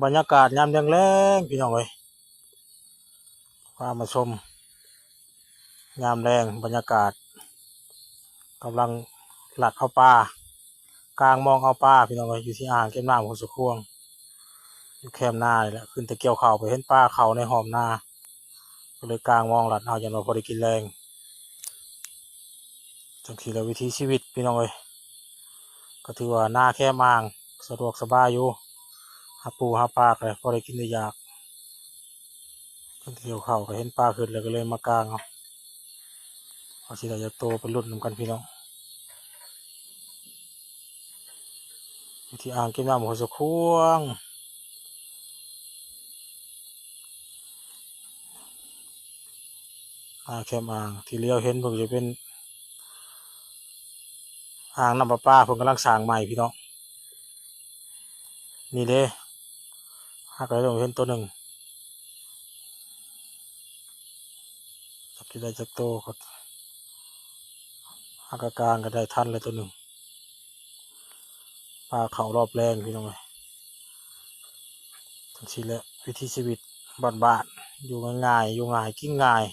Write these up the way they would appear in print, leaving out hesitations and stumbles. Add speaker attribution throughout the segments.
Speaker 1: บรรยากาศยามแรงๆพี่น้องเอ้ยพามาชมยามแรงบรรยากาศกำลังหลัดเอาปลากลางมองเอาปลาพี่น้องเอ้ยอยู่ที่อ่างเก็บน้ำของสุขวงอยู่แคมป์นานี่แหละขึ้นตะเกียวเข่าไปเห็นปลาเขาในหอมนาก็เลยกลางมองหลัดเอาจนว่าพอได้กินแรงจังทีละวิถีชีวิตพี่น้องเอ้ยก็ถือว่าหน้าแคมป์อ่างสะดวกสบายอยู่หาปูหาปลาเลยพอได้กินได้ยากขึ้นตะเกียวเข่าก็เห็นปลาขึ้นเลยก็เลยมากลางเอาสิเราจะโตเป็นรุ่นนำกันพี่น้องอยู่ที่อ่างเก็บน้ำของสุขวงแคมป์อ่างที่เลี้ยวเห็นเพิ่งจะเป็นอ่างน้ำประปาเพิ่งกำลังสร้างใหม่พี่น้องนี่เด้หากเราเห็นตัวหนึ่งจับที่ได้จักโตก็หากกลางก็ได้ทันเลยตัวหนึ่งปลาเขารอบแรงพี่น้องเลยทั้งชีและวิถีชีวิตบ้านๆอยู่ง่ายๆอยู่ง่ายกินง่าย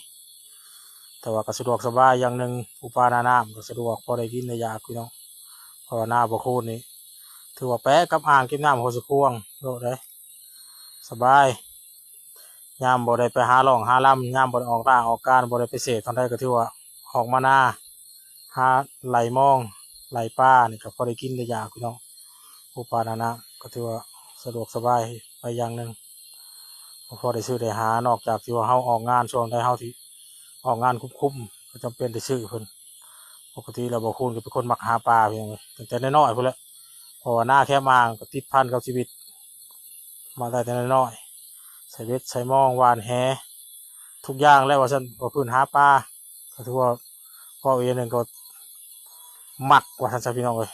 Speaker 1: แต่ว่าก็สะดวกสบายอย่างหนึ่งอุปาหน้ำก็สะดวกพอได้กินได้ยากพี่น้องเพราะว่าหน้าบ่โคนนี้ถือว่าแป๊ะกับอ่างเก็บน้ำโคสุพวงโลดได้สบายยามบ่ได้ไปหาหล่องหาล่ำยามบ่ได้ออกล่าออกการบ่ได้ไปเสพทางใดก็ถือว่าออกมาหน้าหาไหลมองไหลป้านี่ก็พอได้กินได้ยากพี่น้องอุปาหน้ำก็ถือว่าสะดวกสบายไปอย่างหนึ่งพอได้ซื้อได้หานอกจากที่ว่าเฮาออกงานช่วงใดเฮาที่ออกงานคุ้มๆก็จำเป็นได้ซื้อเพิ่นปกติเราบ่คูณก็เป็นคนมักหาปลาเพียงเลยตั้งแต่น้อยๆพุ่นแหละเพราะว่าหน้าแค่มาก็ติดพันกับชีวิตมาได้แต่น้อยๆใส่เบ็ดใส่มองหวานแหทุกอย่างแล้วว่าซั่นว่าพื้นหาปลาก็ถือว่าพ่อเองนึงก็มักว่าซั่นซะพี่น้องเอ้ย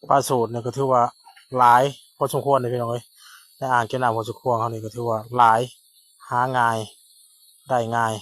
Speaker 1: ปลาสูตรเนี่ยก็ถือว่าหลายพอสมควรเลยพี่น้องเอ้ยในอ่างเก็บน้ำพอสมควรเขานี่ก็ถือว่าหลายหาง่ายได้ง่าย